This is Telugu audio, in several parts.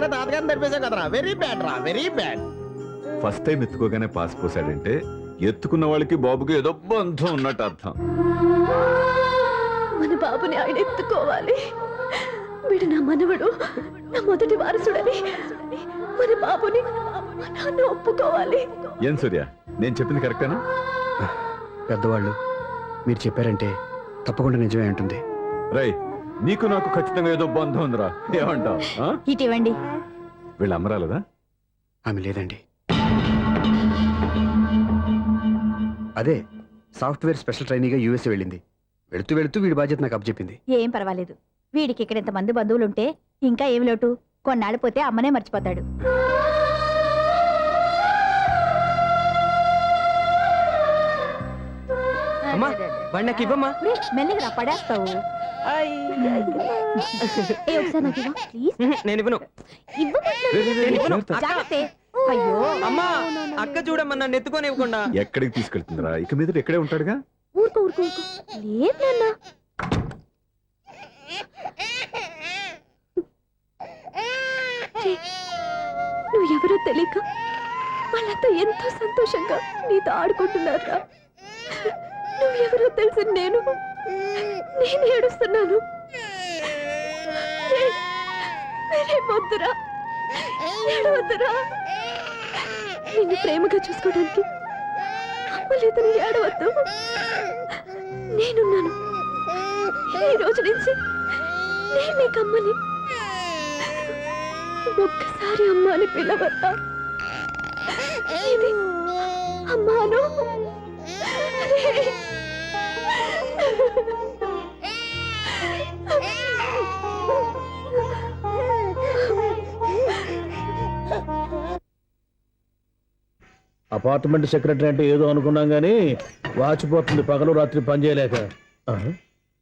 కన్నా తాతగారిని నడిపేశావు కదరా. వెరీ బ్యాడ్ రా, వెరీ బ్యాడ్. ఫస్ట్ టైం ఎత్తుకోగానే పాస్ పోసాడంటే ఎత్తుకున్న వాళ్ళకి బాబుకి ఏదో బంధం ఉన్నట్టు అర్థం. మన బాబుని ఆయన ఎత్తుకోవాలి. వీడు నా మనవడు, నా మొదటి వారసుడని మన బాబుని మా నాన్న ఒప్పుకోవాలి. ఏం సూర్య, నేను చెప్పింది కరెక్టేనా? పెద్దవాళ్ళు మీరు చెప్పారంటే తప్పకుండా నిజమే ఉంటుంది. రై, నీకు నాకు ఖచ్చితంగా ఏదో బంధం ఉందిరా, ఏమంటావు? ఇటీవండి. వీళ్ళు అమ్మరాలదా? ఆమె లేదండి. అదే సాఫ్ట్వేర్ స్పెషల్ ట్రైనింగ్గా యూఎస్ఏ వెళ్ళింది. వెళుతూ వెళుతూ వీడి బాధ్యత నాకు అప్పచెప్పింది. ఏం పర్వాలేదు. వీడికి ఇక్కడ ఇంతమంది బంధువులుంటే ఇంకా ఏమి లోటు. కొన్నాళ్ళు పోతే అమ్మనే మర్చిపోతాడు. అమ్మా, బండకి ఇవ్వమ్మా. మెల్లిగా పడేస్తావు. ఒకసారి నాకు ఇవ్వ, ప్లీజ్. నేను ఇవ్వను. అయ్యో అమ్మా, అక్క చూడమ్మా, నన్ను ఎత్తుకొని ఇవ్వకుండా. ఎక్కడికి తీసుకెళ్తుందిరా? ఇక మీద ఎక్కడే ఉంటాడుగా. ఊరుకో ఊరుకో ఊరుకో. లేదు నాన్న. నువ్వు ఎవరో తెలియక వాళ్ళంతా ఎంతో సంతోషంగా నీతో ఆడుకుంటున్నారా. నువ్వెవరో తెలిసి నేను ఏడుస్తున్నాను. వద్దురా, ఏడవద్దురా. నిన్ను ప్రేమగా చూసుకోవడానికి అమ్మలేదని ఏడవద్దు. నేనున్నాను. ఈ రోజు నుంచి నేను నీకు అమ్మని. ఒక్కసారి అమ్మ అని పిలవద్దా? ఇది అమ్మాను. అపార్ట్మెంట్ సెక్రటరీ అంటే ఏదో అనుకున్నాం గానీ వాచిపోతుంది పగలు రాత్రి పని చేయలేక.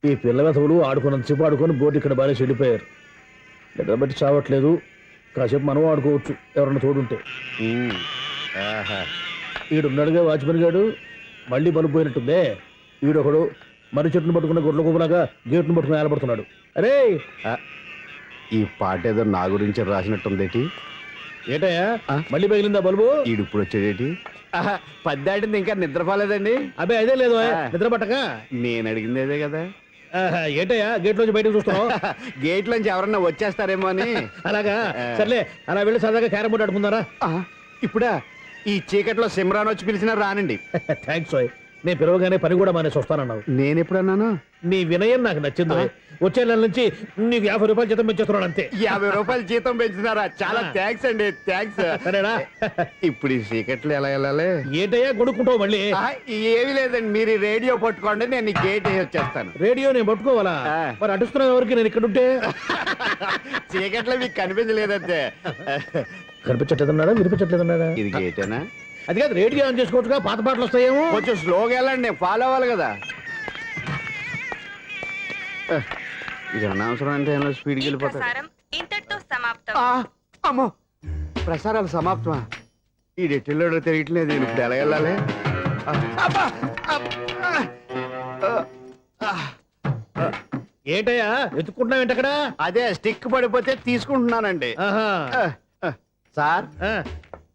ఈ పిల్లగతవులు ఆడుకున్నంతసేపు ఆడుకొని బోర్డు ఇక్కడ బాగా చెడిపోయారు. నిద్రబట్టి చావట్లేదు. కాసేపు మనం ఆడుకోవచ్చు ఎవరన్నా తోడుంటే. ఈడున్నాడుగా వాచ్మెన్ గాడు. మళ్ళీ బలుపు పోయినట్టుందే. ఈడొకడు మర్రి చెట్టును పట్టుకున్న గొడ్ల గుబలాగా గేట్ను పట్టుకుని ఏలపడుతున్నాడు. అరే, ఈ పాట ఏదో నా గురించి రాసినట్టుందేటి. ఏటయ్యా మళ్ళీ పగిలిందా బల్బు? ఈడు ఇప్పుడు వచ్చేదేటి? పద్దాటింది ఇంకా నిద్రపోలేదండి. అబ్బే అదే లేదు, నిద్ర పట్టక. నేను అడిగింది అదే కదా. ఏటయ్యా గేట్ లోంచి బయటకు చూస్తున్నావు? గేట్ లోంచి ఎవరన్నా వచ్చేస్తారేమో అని. అలాగా, సర్లే అలా వెళ్ళి సరదాగా క్యారం బోర్డు ఆడుకుందారా? ఇప్పుడా? ఈ చీకట్లో సిమ్రాన్ వచ్చి పిలిచినా రానండి. థ్యాంక్స్. నేను పిలవగానే పని కూడా మానేసి వస్తానన్నావు. నేను ఎప్పుడన్నాను? నీ వినయం నాకు నచ్చింది. వచ్చే నెల నుంచి నీకు 50 రూపాయలు జీతం పెంచేస్తున్నాడు అంతే. 50 రూపాయలు జీతం పెంచుతున్నారా? చాలా థ్యాంక్స్ అండి, థ్యాంక్స్. సరేనా? ఇప్పుడు ఈ చీకట్లు ఎలా వెళ్ళాలి? ఏంటయ్యా కొడుకుంటావు మళ్ళీ? ఏమీ లేదండి, మీరు ఈ రేడియో పట్టుకోండి, నేను ఈ గేట్ వేసి వచ్చేస్తాను. రేడియో నేను పట్టుకోవాలా? మరి అడుస్తున్నావు ఎవరికి? నేను ఇక్కడ ఉంటే చీకట్లో మీకు కనిపించలేదంతే. కనిపించట్లేదన్నాడా, వినిపించట్లేదన్నాడా? ఇది గేటేనా? అది కాదు, రేడియో ఆన్ చేసుకోవచ్చుగా, పాత పాటలు వస్తాయేమో. కొంచెం స్లోగా వెళ్ళండి, ఫాలో అవ్వాలి కదా. ఇది అనవసరం అంటే స్పీడ్కి వెళ్ళిపోతారు. అమ్మో, ప్రసారాలు సమాప్తమా? ఈ డెట్టిల్లోడో తెలియట్లేదు. నేను ఇప్పుడు ఎలా వెళ్ళాలి? ఏంటయ్యా ఎత్తుకుంటున్నావు ఏంటక్కడ? అదే స్టిక్ పడిపోతే తీసుకుంటున్నానండి. సార్,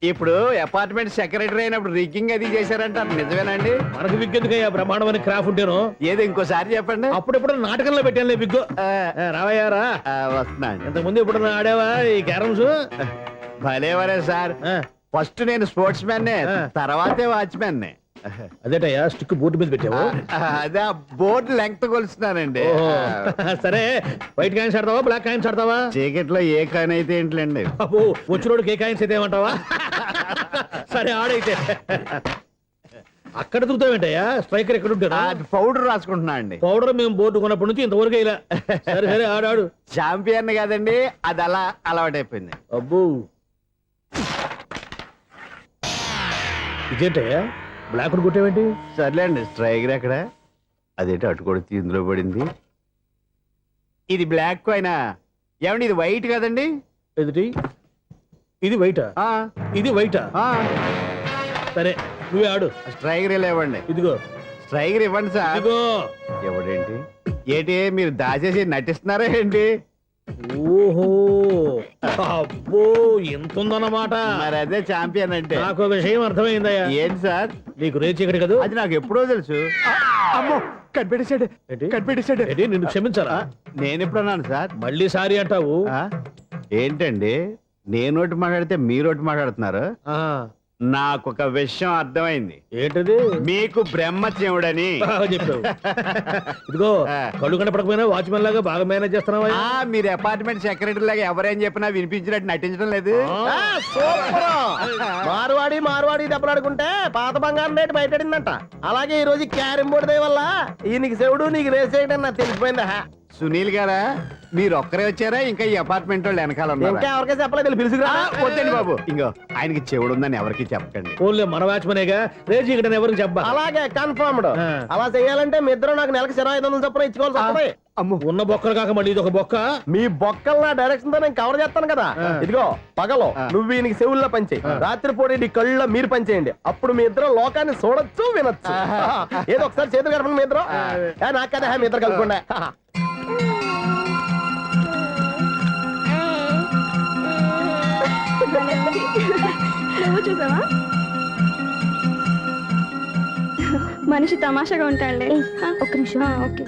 ఇప్పుడు అపార్ట్మెంట్ సెక్రటరీ అయినప్పుడు రిగ్గింగ్ అది చేశారంట, నిజమేనండి? మనకు విగ్ ఎందుకయ్యా, బ్రహ్మాండమైన క్రాఫ్ట్ ఉంటేను. ఏదో ఇంకోసారి చెప్పండి. అప్పుడెప్పుడు నాటకంలో పెట్టానులే విగ్గు. రావయ్యారా? వస్తున్నాను. ఇంతకుముందు ఎప్పుడు ఆడావా ఈ క్యారమ్స్? భలేవరే సార్. ఫస్ట్ నేను స్పోర్ట్స్ మ్యాన్, తర్వాతే వాచ్మెన్. అదేటయ్యా స్టిక్ బోర్డు మీద పెట్టావు? అదే బోర్డు లెంగ్త్ కొలుస్తున్నానండి. సరే, వైట్ కాయిన్స్ ఆడతావా, బ్లాక్ కాయిన్స్ ఆడతావా? చీకట్ లో ఏ కాయిన్ అయితే ఏంటండి? వచ్చినోడికి ఏ కాయిన్స్ అయితే ఏమంటావా? సరే ఆడైతే. అక్కడ దూతావేంటయ్యా? స్ట్రైకర్ ఎక్కడ ఉంటారా? పౌడర్ రాసుకుంటున్నా అండి. పౌడర్ మేము బోర్డు కొన్నప్పటి నుంచి ఇంతవరకు ఇలా. సరే సరే ఆడాడు. చాంపియన్ కదండి, అది అలా అలవాటైపోయింది. అబ్బో, ఇదేంటయ్యా బ్లాక్ కొట్టేవేంటి? సర్లే అండి, స్ట్రైకర్ ఎక్కడ? అదేంటి అటు కొడితే ఇందులో పడింది. ఇది బ్లాక్ కాయినా ఏమండి? ఇది వైట్ కదండి. ఎదుటి ఇది వైటా? ఇది వైటా? సరే నువ్వే ఆడు. స్ట్రైకర్ ఇలా ఇవ్వండి. ఇదిగో స్ట్రైకర్ ఇవ్వండి సార్. ఇదిగో. ఎవడేంటి? ఏంటి మీరు దాచేసి నటిస్తున్నారా ఏంటి? ఓహో అబ్బో ఎంత ఉందన్నమాట. మరి అదే ఛాంపియన్ అంటే. నాకు విషయం అర్థమైందయ్యా. ఏంటి సార్? నీకు రేచి ఇక్కడ కదా. అది నాకు ఎప్పుడో తెలుసు. అమ్మో కనిపెట్టేశాడు, కనిపెట్టేశాడు. నిన్ను క్షమించారా? నేను ఎప్పుడన్నాను సార్? మళ్ళీ సారీ అంటావు. ఏంటండి నేనోటి మాట్లాడితే మీరోటి మాట్లాడుతున్నారు? ఆ, నాకు ఒక విషయం అర్థమైంది. ఏంటది? మీకు బ్రహ్మచ్యముడని. బాగా చెప్పావు. ఇదిగో కళ్ళు కనపడకపోయినా వాచ్మెన్ లాగా బాగా మేనేజ్ చేస్తున్నావా? మీరు అపార్ట్మెంట్ సెక్రటరీ లాగా ఎవరేం చెప్పినా వినిపించినట్టు నటించడం లేదు. మార్వాడి దెబ్బలాడుకుంటే పాత బంగారం రేటు బయటడిందంట. అలాగే ఈ రోజు క్యారం బోర్డు దయ వల్ల ఈయనకి శివుడు నీకు రేస్ చేయడం నాకు తెలిసిపోయిందా. సునీల్ గారా మీరు ఒక్కరే వచ్చారా? ఇంకా ఈ అపార్ట్మెంట్ వాళ్ళు వెనకాల ఇంకా ఉన్నారా? ఎవరికైనా చెప్పలేదు, పిలుసుకురా. వద్దండి బాబు, ఇంకో ఆయనకి చెవుడు ఉందని ఎవరికి చెప్పకండి. ఓన్లీ మన వాచ్మెనేగా రేచి ఇక్కడ ఎవరికి చెప్పా. అలాగే కన్ఫర్మ్డ్. ఆ. అలా చేయాలంటే మీ ఇద్దరు నాకు నెలకు 2500 చొప్పున ఇచ్చుకోవాల్సి వస్తుంది. అమ్ము ఉన్న బొక్కలు కాక మళ్ళీ ఇది ఒక బొక్క. మీ బొక్కల డైరెక్షన్ తో నేను కవర్ చేస్తాను కదా. ఇదిగో పగలో నువ్వు ఈయనకి చెవుల్లో పనిచేయి, రాత్రి పూట నీ కళ్ళలో మీరు పనిచేయండి. అప్పుడు మీ ఇద్దరు లోకాన్ని చూడొచ్చు వినొచ్చు. ఏదో ఒకసారి చేతులు కలపండి మీ ఇద్దరు. నాకు కదా మీ ఇద్దరు కలుపుకుండా. నువ్వు చూసావా? మనిషి తమాషాగా ఉంటాడులే. ఒక్క నిమిషం. ఓకే.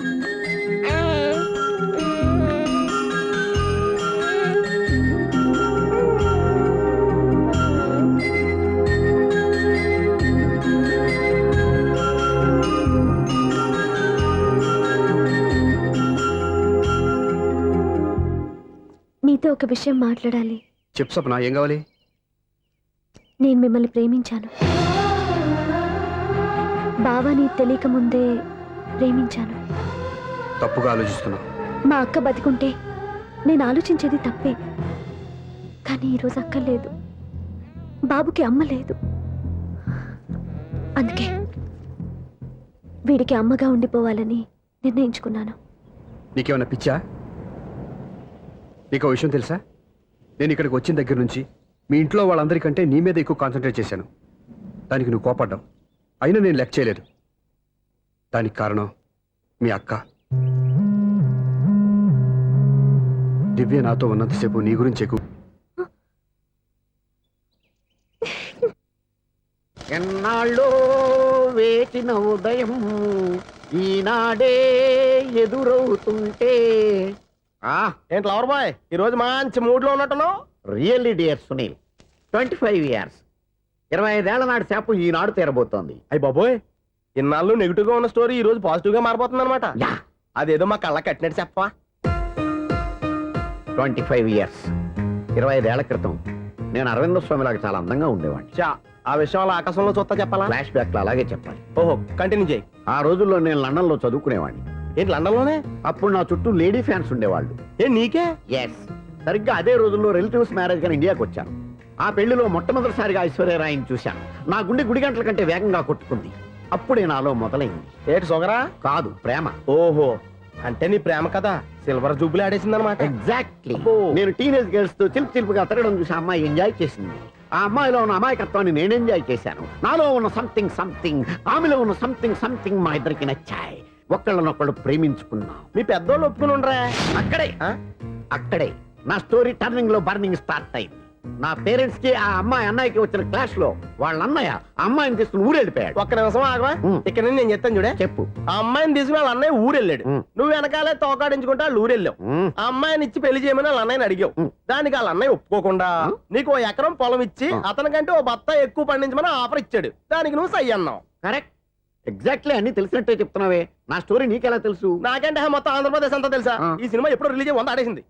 మీతో ఒక విషయం మాట్లాడాలి. చెప్పు సప్న, ఏం కావాలి? నేను మిమ్మల్ని ప్రేమించాను. బావని తెలియక ముందే ప్రేమించాను. తప్పుగా ఆలోచిస్తున్నావు. మా అక్క బతికుంటే నేను ఆలోచించేది తప్పే. కానీ ఈరోజు అక్క లేదు, బాబుకి అమ్మ లేదు. అందుకే వీడికి అమ్మగా ఉండిపోవాలని నిర్ణయించుకున్నాను. నీకేమన్నా పిచ్చా? నీకు విషయం తెలుసా? నేను ఇక్కడికి వచ్చిన దగ్గర నుంచి మీ ఇంట్లో వాళ్ళందరికంటే నీ మీద ఎక్కువ కాన్సన్ట్రేట్ చేశాను. దానికి నువ్వు కోపడ్డావు, అయినా నేను లెక్క చేయలేదు. దానికి కారణం మీ అక్క. దివ్య నాతో ఉన్నంతసేపు నీ గురించి ఎక్కువ. ఎన్నాళ్ళో వేచిన ఉదయం ఈనాడే ఎదురవుతుంటే. ఏంటి లవర్ బాయ్, ఈ రోజు మంచి మూడ్ లో ఉన్నట్టున్నావు. రియల్లీ డియర్ సునీల్, 25 years 25 ఏళ్ల నాటి శాపం ఈనాడు తీరబోతోంది. అయ్యి బాబోయ్, ఇన్నాళ్ళు నెగిటివ్ గా ఉన్న స్టోరీ ఈ రోజు పాజిటివ్ గా మారిపోతుంది అనమాట. యా, అదేదో మా కళ్ళ కట్టినట్టు చెప్పా. 25 years 25 ఏళ్ల క్రితం నేను అరవింద స్వామిలాగా చాలా అందంగా ఉండేవాడిని. చా, ఆ విషయంలో ఆకాశంలో చూస్తా చెప్పాలా? ఫ్లాష్ బ్యాక్ లో అలాగే చెప్పాలి. ఓహో, కంటిన్యూ చేయి. ఆ రోజుల్లో నేను లండన్ లో చదువుకునేవాడిని. ఏంటి లండన్ లోనే? అప్పుడు నా చుట్టూ లేడీ ఫ్యాన్స్ ఉండేవాళ్ళు. నీకే? ఎస్, సరిగ్గా అదే రోజుల్లో రిలేటివ్స్ మ్యారేజ్ గా ఇండియాకి వచ్చాను. ఆ పెళ్లిలో మొట్టమొదటిసారిగా ఐశ్వర్యరాయని చూశాను. నా గుండె గుడి గంటల కంటే వేగంగా కొట్టుకుంది. అప్పుడే నాలో మొదలైంది. ఏటి సొగరా? కాదు, ప్రేమ. ఓహో, అంటే నీ ప్రేమ కదా సిల్వర్ జూబులు ఆడేసింది అనమాట. ఎగ్జాక్ట్లీ. అబ్బో. నేను టీనేజ్ గర్ల్స్ తో చిలుపుగా తిరగడం చూసి ఆ అమ్మాయి ఎంజాయ్ చేసింది. ఆ అమ్మాయిలో ఉన్న అమాయకత్వాన్ని నేను ఎంజాయ్ చేశాను. నాలో ఉన్న సంథింగ్ ఆమెలో ఉన్న సంథింగ్ మా ఇద్దరికి నచ్చాయి. ఒకళ్ళనొక్కళ్ళు ప్రేమించుకున్నాం. మీ పెద్దోళ్ళు ఒప్పుకుని ఉండరా? అక్కడే నా స్టోరీ టర్నింగ్ లో బర్నింగ్ స్టార్ట్ అయింది. నా పేరెంట్స్ కి ఆ అమ్మాయి అన్నయ్యకి వచ్చిన క్లాష్ లో వాళ్ళ అన్నయ్య ఆ అమ్మాయిని తీసుకుని ఊరెళ్ళిపోయాడు. ఒక్క నిమిషం ఆగవా, ఇక్కడ నుంచి నేను చెప్తాను చూడే. చెప్పు. ఆ అమ్మాయిని తీసుకుని వాళ్ళ అన్నయ్య ఊరెళ్ళాడు. నువ్వు వెనకాలే తోకాడించుకుంటా వాళ్ళు ఊరెళ్ళావు. ఆ అమ్మాయిని ఇచ్చి పెళ్లి చేయమని వాళ్ళ అన్నయ్యని అడిగావు. దానికి వాళ్ళ అన్నయ్య ఒప్పుకోకుండా నీకు 1 ఎకరం పొలం ఇచ్చి అతనికంటే 1 బత్తా ఎక్కువ పండించమని ఆఫర్ ఇచ్చాడు. దానికి నువ్వు సై అన్నావు. కరెక్ట్, ఎగ్జాక్ట్లీ అన్ని తెలిసినట్టే చెప్తున్నావే. నా స్టోరీ నీకెలా తెలుసు? నాకంటే మొత్తం ఆంధ్రప్రదేశ్ అంతా తెలుసా. ఈ సినిమా ఎప్పుడు రిలీజ్ 100 ఆడేసింది.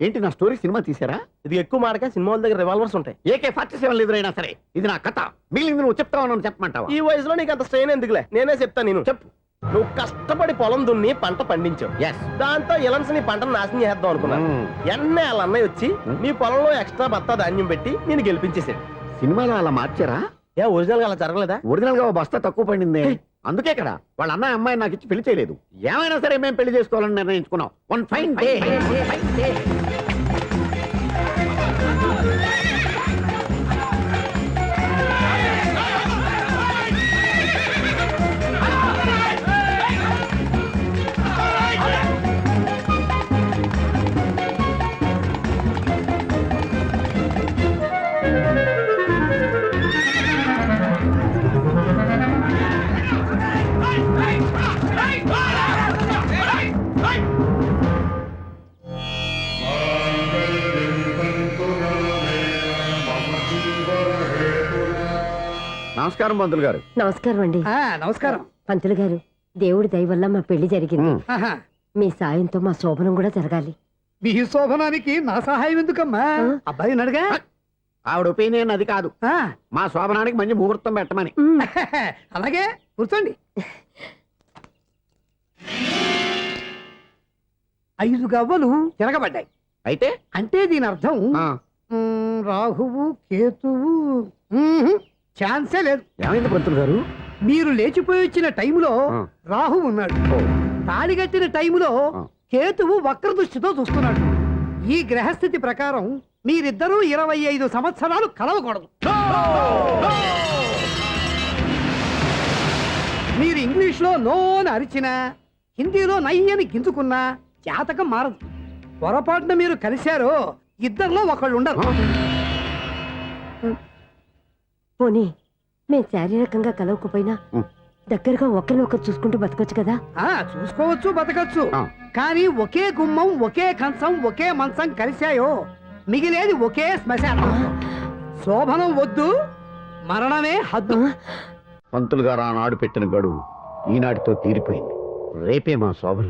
ఏంటి, నా స్టోరీ సినిమా తీసారా? ఇది ఎక్కువ మాటగా సినిమా వాళ్ళ దగ్గర రివాల్వర్స్ ఉంటాయి. AK-47 ఎదురైనా సరే ఇది నా కథ. మిగిలింది నువ్వు చెప్తావు, చెప్పమంటావా? ఈ వయసులో నీకు అంత స్ట్రెయిన్ ఎందుకులే, నేనే చెప్తాను. నేను చెప్పు. నువ్వు కష్టపడి పొలం దున్ని పంట పండించావు. Yes. దాంతో ఇలన్స్ నీ పంటను నాశనం చేద్దాం అనుకున్నాను. ఎన్నే వాళ్ళ అన్నయ్య వచ్చి నీ పొలంలో ఎక్స్ట్రా బత్తా ధాన్యం పెట్టి నేను గెలిపించేసాడు. సినిమాలో అలా మార్చారా? ఒరిజినల్ గా అలా జరగలేదా? ఒరిజినల్ గా ఓ బస్తా తక్కువ పడింది. అందుకే కదా వాళ్ళ అన్నయ్య అమ్మాయి నాకు ఇచ్చి పెళ్లి చేయలేదు. ఏమైనా సరే మేము పెళ్లి చేసుకోవాలని నిర్ణయించుకున్నాం. వన్ ఫైన్ డే నమస్కారం పంతులు గారు. నమస్కారం అండి. నమస్కారం. పంతులు గారు, దేవుడి దయ వల్ల మా పెళ్లి జరిగింది. ఉమ్. ఆహా. మీ సాయంతో మా శోభనం కూడా జరగాలి. మీ శోభనానికి నా సహాయం ఎందుకమ్మా? అబ్బాయి అడుగా. ఆవిడ ఒపీనియన్ అది కాదు, మా శోభనానికి మంచి ముహూర్తం పెట్టమని. అలాగే కూర్చోండి. 5 గవ్వలు తిరగబడ్డాయి. అయితే అంటే దీని అర్థం ఆ, రాహువు కేతువు ఛాన్సే లేదు. ఏమైంది పంతులు గారు? మీరు లేచిపోయి వచ్చిన టైములో ఆ. రాహు ఉన్నాడు. ఓ, తాళిగట్టిన టైములో ఆ. కేతువు వక్ర దృష్టితో చూస్తున్నాడు. ఈ గ్రహస్థితి ప్రకారం మీరిద్దరూ 25 సంవత్సరాలు కలవకూడదు. మీరు ఇంగ్లీష్లో నో అని అరిచినా, హిందీలో నయ్యని గింజుకున్నా జాతకం మారదు. పొరపాటున మీరు కలిశారో ఇద్దరిలో ఒకళ్ళు ఉండరు. పోనీ మేము శారీరకంగా కలవకపోయినా ఉమ్. దగ్గరగా ఒకరినొకరు చూసుకుంటూ బతకొచ్చు కదా. చూసుకోవచ్చు, బతకచ్చు. ఆ. కానీ ఒకే గుమ్మం, ఒకే కంచం, ఒకే మంచం కలిశాయో మిగిలేది ఒకే శ్మశానం. శోభనం వద్దు, మరణమే హద్దు. పంతులు గారు ఆనాడు పెట్టిన గడువు ఈనాటితో తీరిపోయింది. రేపే మా శోభనం.